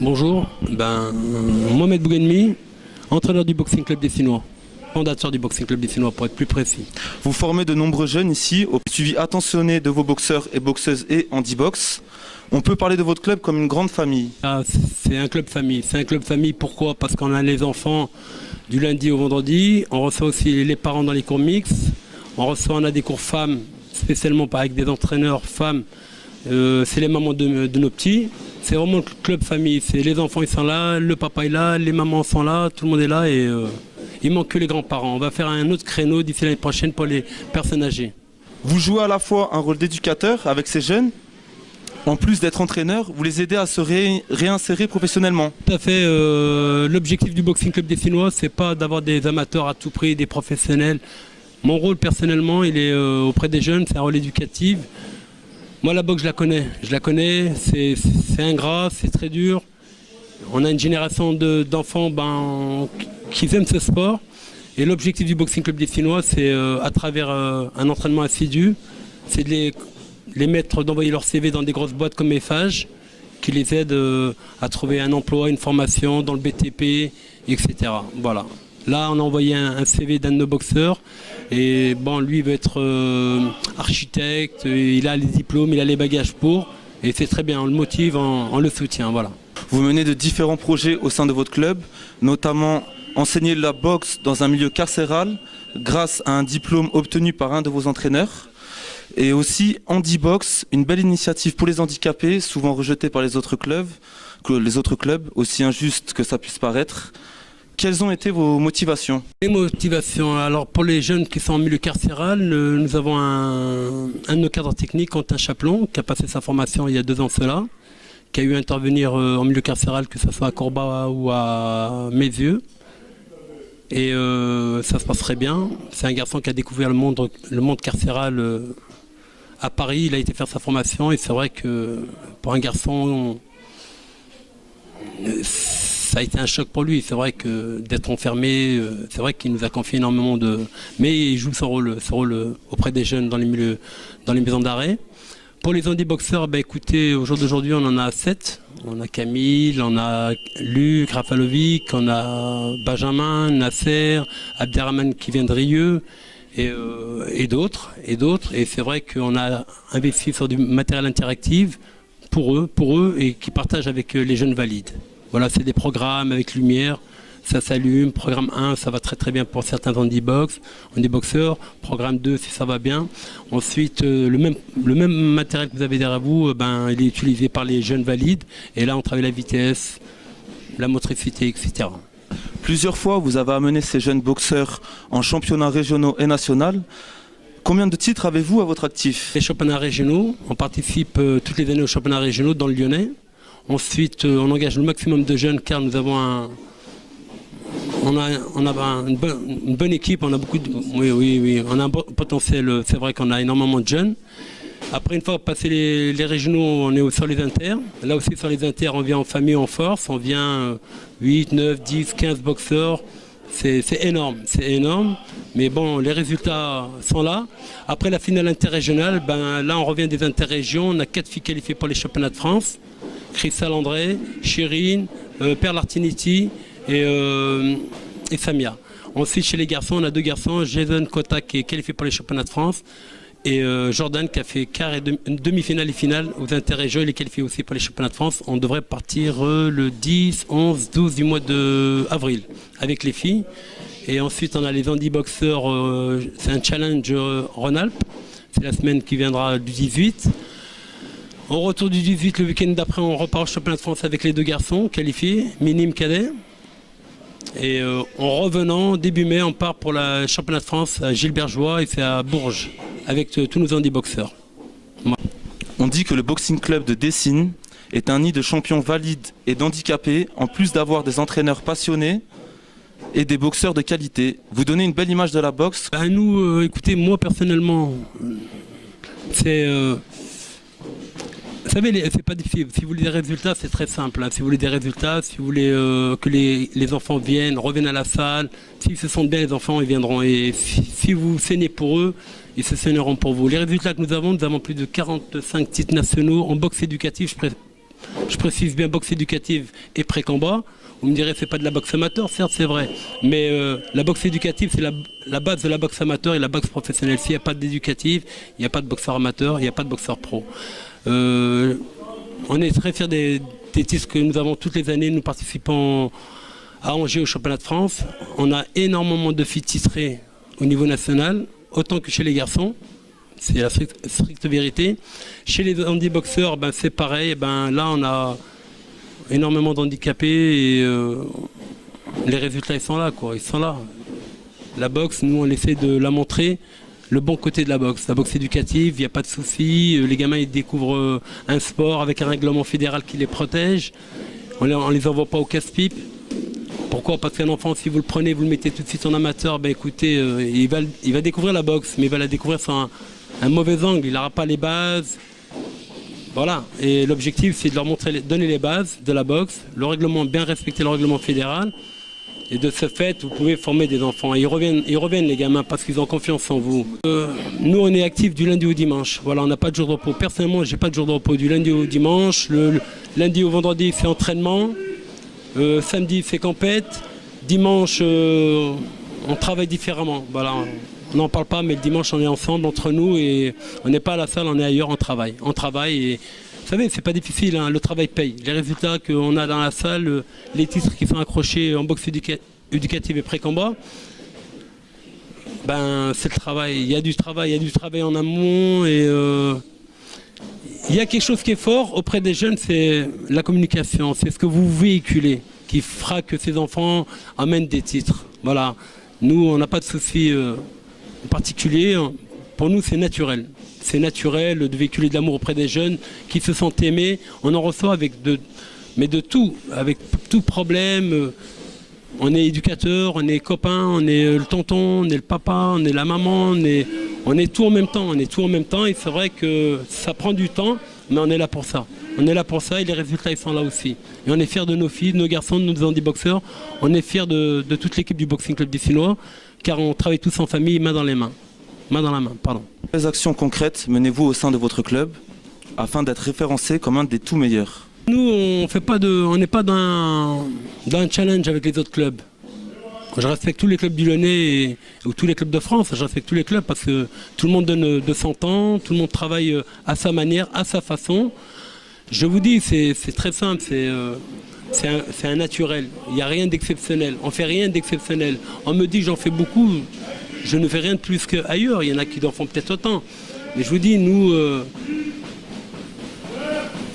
Bonjour, Mohamed Bouganmi, entraîneur du Boxing Club Dessinois, fondateur du Boxing Club Dessinois pour être plus précis. Vous formez de nombreux jeunes ici au suivi attentionné de vos boxeurs et boxeuses et handibox. On peut parler de votre club comme une grande famille. C'est un club famille. C'est un club famille, pourquoi? Parce qu'on a les enfants du lundi au vendredi, on reçoit aussi les parents dans les cours mixtes, on a des cours femmes, spécialement avec des entraîneurs femmes, c'est les mamans de nos petits. C'est vraiment le club famille, c'est les enfants ils sont là, le papa est là, les mamans sont là, tout le monde est là et il manque que les grands-parents. On va faire un autre créneau d'ici l'année prochaine pour les personnes âgées. Vous jouez à la fois un rôle d'éducateur avec ces jeunes, en plus d'être entraîneur, vous les aidez à se réinsérer professionnellement. Tout à fait, l'objectif du Boxing Club Dessinois, c'est pas d'avoir des amateurs à tout prix, des professionnels. Mon rôle personnellement, il est auprès des jeunes, c'est un rôle éducatif. Moi la boxe je la connais, c'est ingrat, c'est très dur. On a une génération d'enfants qui aiment ce sport. Et l'objectif du Boxing Club Dessinois, c'est à travers un entraînement assidu, c'est de les mettre, d'envoyer leur CV dans des grosses boîtes comme Eiffage, qui les aident à trouver un emploi, une formation dans le BTP, etc. Voilà. Là, on a envoyé un CV d'un de nos boxeurs. Et lui veut être architecte, il a les diplômes, il a les bagages pour. Et c'est très bien, on le motive, on le soutient. Voilà. Vous menez de différents projets au sein de votre club, notamment enseigner la boxe dans un milieu carcéral grâce à un diplôme obtenu par un de vos entraîneurs. Et aussi Handibox, une belle initiative pour les handicapés, souvent rejetée par les autres clubs, aussi injuste que ça puisse paraître. Quelles ont été vos motivations? Les motivations, alors pour les jeunes qui sont en milieu carcéral, nous avons un de nos cadres techniques, Quentin Chaplon, qui a passé sa formation il y a 2 ans cela, qui a eu à intervenir en milieu carcéral, que ce soit à Corba ou à Mézieux. Et ça se passe très bien. C'est un garçon qui a découvert le monde carcéral à Paris. Il a été faire sa formation et c'est vrai que pour un garçon, ça a été un choc pour lui. C'est vrai que d'être enfermé, c'est vrai qu'il nous a confié énormément de... Mais il joue son rôle auprès des jeunes dans les maisons d'arrêt. Pour les handiboxeurs, écoutez, au jour d'aujourd'hui, on en a 7. On a Camille, on a Luc, Rafalovic, on a Benjamin, Nasser, Abderrahman qui vient de Rieux et d'autres. Et c'est vrai qu'on a investi sur du matériel interactif pour eux et qui partagent avec les jeunes valides. Voilà, c'est des programmes avec lumière, ça s'allume. Programme 1, ça va très très bien pour certains handiboxeurs. Programme 2, si ça va bien. Ensuite, le même matériel que vous avez derrière vous, il est utilisé par les jeunes valides. Et là, on travaille la vitesse, la motricité, etc. Plusieurs fois, vous avez amené ces jeunes boxeurs en championnats régionaux et nationaux. Combien de titres avez-vous à votre actif? Les championnats régionaux, on participe toutes les années aux championnats régionaux dans le Lyonnais. Ensuite, on engage le maximum de jeunes car nous avons une bonne équipe, on a beaucoup de... Oui, on a un bon potentiel, c'est vrai qu'on a énormément de jeunes. Après, une fois passé les régionaux, on est sur les inters. Là aussi, sur les inters, on vient en famille, en force. On vient 8, 9, 10, 15 boxeurs. C'est énorme. Mais bon, les résultats sont là. Après la finale interrégionale, là, on revient des interrégions. On a 4 filles qualifiées pour les championnats de France. Christelle André, Chérine, Perle Artiniti et Samia. Ensuite, chez les garçons, on a 2 garçons. Jason Kota qui est qualifié pour les championnats de France. Et Jordan qui a fait quart et demi-finale et finale aux interrégions. Il est qualifié aussi pour les championnats de France. On devrait partir le 10, 11, 12 du mois d'avril avec les filles. Et ensuite, on a les handiboxeurs. C'est un challenge Rhône-Alpes. C'est la semaine qui viendra du 18. Au retour du 18, le week-end d'après, on repart au championnat de France avec les 2 garçons qualifiés, minime cadet. Et en revenant, début mai, on part pour le championnat de France à Gilbergeois et c'est à Bourges, avec tous nos handiboxeurs. On dit que le Boxing Club de Dessine est un nid de champions valides et d'handicapés, en plus d'avoir des entraîneurs passionnés et des boxeurs de qualité. Vous donnez une belle image de la boxe. Nous, écoutez, moi personnellement, c'est... Vous savez, c'est pas difficile. Si vous voulez des résultats, c'est très simple. Si vous voulez des résultats, si vous voulez que les enfants reviennent à la salle, s'ils se sentent bien, les enfants, ils viendront. Et si vous saignez pour eux, ils se saigneront pour vous. Les résultats que nous avons plus de 45 titres nationaux en boxe éducative. Je précise bien boxe éducative et pré-combat. Vous me direz, c'est pas de la boxe amateur, certes, c'est vrai. Mais la boxe éducative, c'est la base de la boxe amateur et la boxe professionnelle. S'il n'y a pas d'éducative, il n'y a pas de boxeur amateur, il n'y a pas de boxeur pro. On est très fiers des titres que nous avons toutes les années. Nous participons à Angers au championnat de France. On a énormément de filles titrées au niveau national, autant que chez les garçons. C'est la stricte vérité. Chez les handiboxeurs, ben, c'est pareil. Ben, là, on a énormément d'handicapés et les résultats, ils sont là, quoi. Ils sont là. La boxe, nous, on essaie de la montrer, le bon côté de la boxe. La boxe éducative, il n'y a pas de souci. Les gamins, ils découvrent un sport avec un règlement fédéral qui les protège. On ne les envoie pas au casse-pipe. Pourquoi? Parce qu'un enfant, si vous le prenez, vous le mettez tout de suite en amateur, ben écoutez, il va découvrir la boxe, mais il va la découvrir sur un mauvais angle. Il n'aura pas les bases. Voilà. Et l'objectif, c'est de leur montrer, donner les bases de la boxe, le règlement, bien respecter le règlement fédéral. Et de ce fait, vous pouvez former des enfants. Ils reviennent les gamins parce qu'ils ont confiance en vous. Nous, on est actifs du lundi au dimanche. Voilà, on n'a pas de jour de repos. Personnellement, j'ai pas de jour de repos du lundi au dimanche. Le lundi au vendredi, c'est entraînement. Samedi, c'est compète. Dimanche, on travaille différemment. Voilà, on n'en parle pas, mais le dimanche, on est ensemble entre nous et on n'est pas à la salle, on est ailleurs, on travaille. On travaille et vous savez, c'est pas difficile, hein, le travail paye. Les résultats qu'on a dans la salle, les titres qui sont accrochés en boxe éducative et pré-combat, ben, c'est le travail. Il y a du travail en amont et il y a quelque chose qui est fort auprès des jeunes, c'est la communication, c'est ce que vous véhiculez qui fera que ces enfants amènent des titres. Voilà. Nous, on n'a pas de souci en particulier. Pour nous, c'est naturel. C'est naturel de véhiculer de l'amour auprès des jeunes qui se sentent aimés. On en reçoit mais de tout, avec tout problème. On est éducateur, on est copain, on est le tonton, on est le papa, on est la maman, on est tout en même temps. On est tout en même temps et c'est vrai que ça prend du temps, mais on est là pour ça. On est là pour ça et les résultats ils sont là aussi. Et on est fiers de nos filles, de nos garçons, de nos handiboxeurs. On est fiers de toute l'équipe du Boxing Club d'Issinois, car on travaille tous en famille, main dans les mains. Main dans la main, pardon. Quelles actions concrètes menez-vous au sein de votre club afin d'être référencé comme un des tout meilleurs? Nous, on n'est pas dans un challenge avec les autres clubs. Je respecte tous les clubs du Lyonnais ou tous les clubs de France. Je respecte tous les clubs parce que tout le monde donne de son temps, tout le monde travaille à sa manière, à sa façon. Je vous dis, c'est très simple, c'est un naturel. Il n'y a rien d'exceptionnel. On ne fait rien d'exceptionnel. On me dit que j'en fais beaucoup. Je ne fais rien de plus qu'ailleurs. Il y en a qui en font peut-être autant. Mais je vous dis, nous,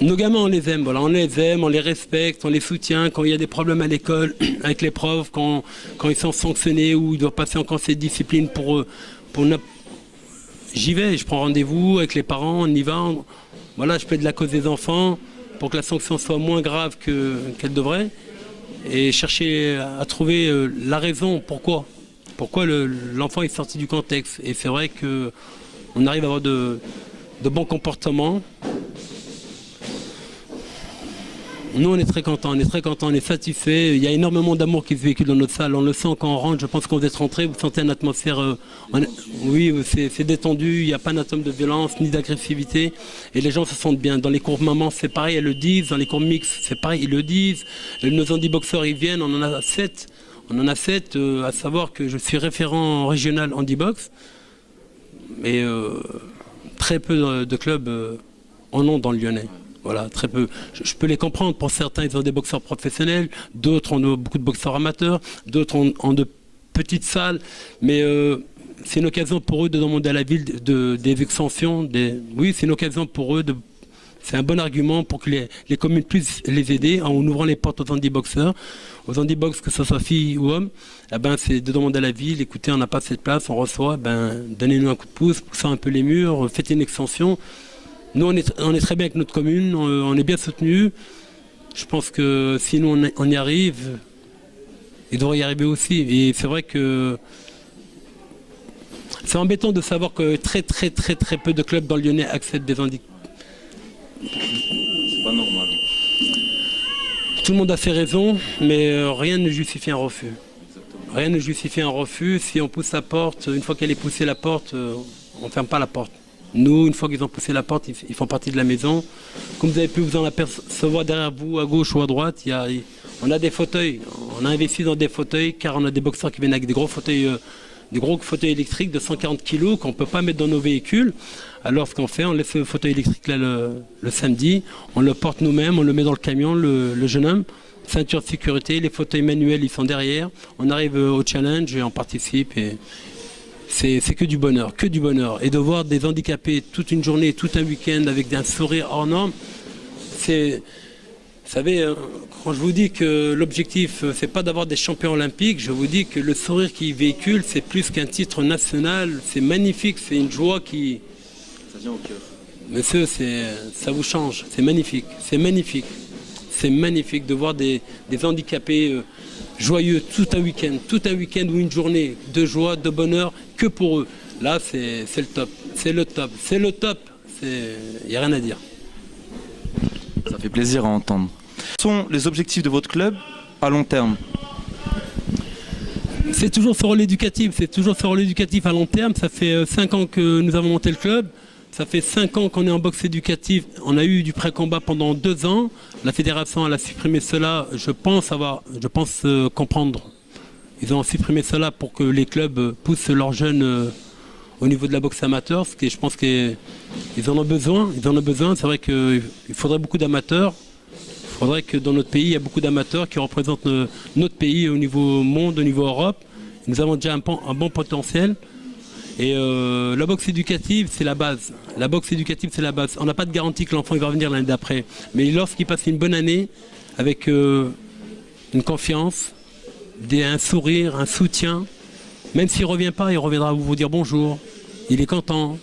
nos gamins, on les aime. Voilà, on les aime, on les respecte, on les soutient. Quand il y a des problèmes à l'école, avec les profs, quand ils sont sanctionnés ou ils doivent passer en conseil de discipline j'y vais, je prends rendez-vous avec les parents, on y va. Voilà, je plaide la cause des enfants pour que la sanction soit moins grave qu'elle devrait. Et chercher à trouver la raison, pourquoi l'enfant est sorti du contexte. Et c'est vrai qu'on arrive à avoir de bons comportements. Nous, on est très contents, on est satisfaits. Il y a énormément d'amour qui se véhicule dans notre salle. On le sent quand on rentre. Je pense que quand vous êtes rentré, vous sentez une atmosphère. Oui, c'est détendu. Il n'y a pas un atome de violence ni d'agressivité. Et les gens se sentent bien. Dans les cours maman, c'est pareil, elles le disent. Dans les cours mixtes, c'est pareil, ils le disent. Nos handiboxeurs, ils viennent. On en a 7. À savoir que je suis référent régional handibox. Mais très peu de clubs en ont dans le Lyonnais. Voilà, très peu. Je peux les comprendre. Pour certains, ils ont des boxeurs professionnels. D'autres ont beaucoup de boxeurs amateurs. D'autres ont de petites salles. Mais c'est une occasion pour eux de demander à la ville des extensions. Oui, c'est une occasion pour eux. C'est un bon argument pour que les communes puissent les aider en ouvrant les portes aux handiboxeurs. Aux handibox, que ce soit filles ou hommes, c'est de demander à la ville, écoutez, on n'a pas cette place, on reçoit, donnez-nous un coup de pouce, poussez un peu les murs, faites une extension. Nous, on est très bien avec notre commune, on est bien soutenus. Je pense que si nous, on y arrive, ils devraient y arriver aussi. Et c'est vrai que c'est embêtant de savoir que très peu de clubs dans le Lyonnais acceptent des handicapés. C'est pas normal. Tout le monde a ses raisons, mais rien ne justifie un refus. Rien ne justifie un refus. Si on pousse la porte, une fois qu'elle est poussée la porte, on ne ferme pas la porte. Nous, une fois qu'ils ont poussé la porte, ils font partie de la maison. Comme vous avez pu vous en apercevoir derrière vous, à gauche ou à droite, on a des fauteuils. On a investi dans des fauteuils car on a des boxeurs qui viennent avec des gros fauteuils électriques de 140 kg qu'on ne peut pas mettre dans nos véhicules. Alors ce qu'on fait, on laisse le fauteuil électrique là le samedi, on le porte nous-mêmes, on le met dans le camion, le jeune homme, ceinture de sécurité, les fauteuils manuels ils sont derrière, on arrive au challenge et on participe et c'est que du bonheur, que du bonheur. Et de voir des handicapés toute une journée, tout un week-end avec un sourire hors norme, c'est... Vous savez, quand je vous dis que l'objectif, c'est pas d'avoir des champions olympiques, je vous dis que le sourire qu'ils véhiculent, c'est plus qu'un titre national, c'est magnifique, c'est une joie qui... Ça vient au cœur. Monsieur, ça vous change, c'est magnifique, c'est magnifique. C'est magnifique de voir des handicapés joyeux tout un week-end ou une journée de joie, de bonheur, que pour eux. Là, c'est le top, c'est le top, c'est le top, il n'y a rien à dire. Ça fait plaisir à entendre. Quels sont les objectifs de votre club à long terme? C'est toujours ce rôle éducatif, à long terme. Ça fait 5 ans que nous avons monté le club. Ça fait 5 ans qu'on est en boxe éducative. On a eu du pré-combat pendant 2 ans. La fédération elle a supprimé cela. Je pense comprendre. Ils ont supprimé cela pour que les clubs poussent leurs jeunes au niveau de la boxe amateur. Ce qui, je pense qu'ils en ont besoin. C'est vrai qu'il faudrait beaucoup d'amateurs. Il faudrait que dans notre pays, il y a beaucoup d'amateurs qui représentent notre pays au niveau monde, au niveau Europe. Nous avons déjà un bon potentiel. Et la boxe éducative, c'est la base. On n'a pas de garantie que l'enfant va revenir l'année d'après. Mais lorsqu'il passe une bonne année, avec une confiance, un sourire, un soutien, même s'il ne revient pas, il reviendra vous dire bonjour. Il est content.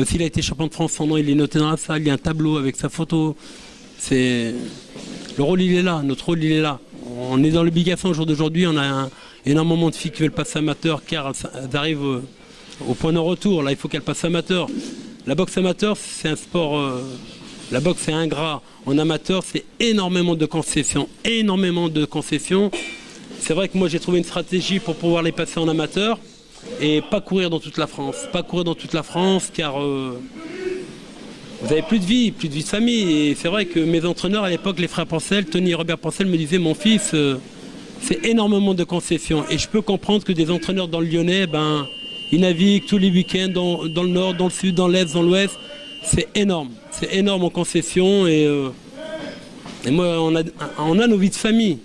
S'il a été champion de France, son nom, il est noté dans la salle. Il y a un tableau avec sa photo. Le rôle, il est là. Notre rôle, il est là. On est dans l'obligation au jour d'aujourd'hui. On a énormément de filles qui veulent passer amateur car elles arrivent au point de retour. Là, il faut qu'elles passent amateur. La boxe amateur, c'est un sport... la boxe, c'est ingrat. En amateur, c'est énormément de concessions. C'est vrai que moi, j'ai trouvé une stratégie pour pouvoir les passer en amateur et pas courir dans toute la France. Car vous n'avez plus de vie de famille. Et c'est vrai que mes entraîneurs à l'époque, les frères Pancel, Tony et Robert Pancel, me disaient, mon fils, c'est énormément de concessions. Et je peux comprendre que des entraîneurs dans le Lyonnais, ils naviguent tous les week-ends dans le nord, dans le sud, dans l'est, dans l'ouest. C'est énorme en concessions. Et moi, on a nos vies de famille.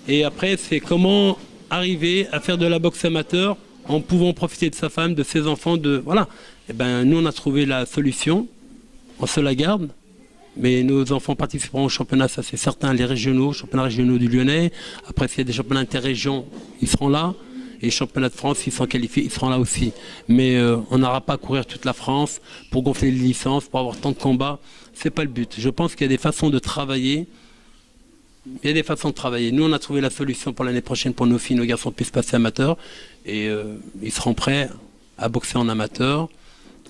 Et après, c'est comment arriver à faire de la boxe amateur en pouvant profiter de sa femme, de ses enfants, voilà. Et nous, on a trouvé la solution. On se la garde. Mais nos enfants participeront au championnat, ça c'est certain, les championnats régionaux du Lyonnais. Après, s'il y a des championnats interrégions, ils seront là. Et les championnats de France, s'ils sont qualifiés, ils seront là aussi. Mais on n'aura pas à courir toute la France pour gonfler les licences, pour avoir tant de combats. C'est pas le but. Je pense qu'il y a des façons de travailler. Nous, on a trouvé la solution pour l'année prochaine pour nos filles, nos garçons puissent passer amateurs. Et ils seront prêts à boxer en amateur.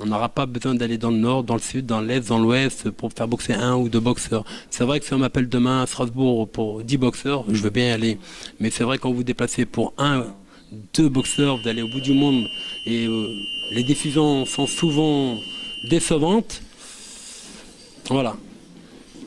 On n'aura pas besoin d'aller dans le nord, dans le sud, dans l'est, dans l'ouest pour faire boxer 1 ou 2 boxeurs. C'est vrai que si on m'appelle demain à Strasbourg pour 10 boxeurs, je veux bien y aller. Mais c'est vrai que quand vous vous déplacez pour 2 boxeurs, vous allez au bout du monde et les décisions sont souvent décevantes. Voilà.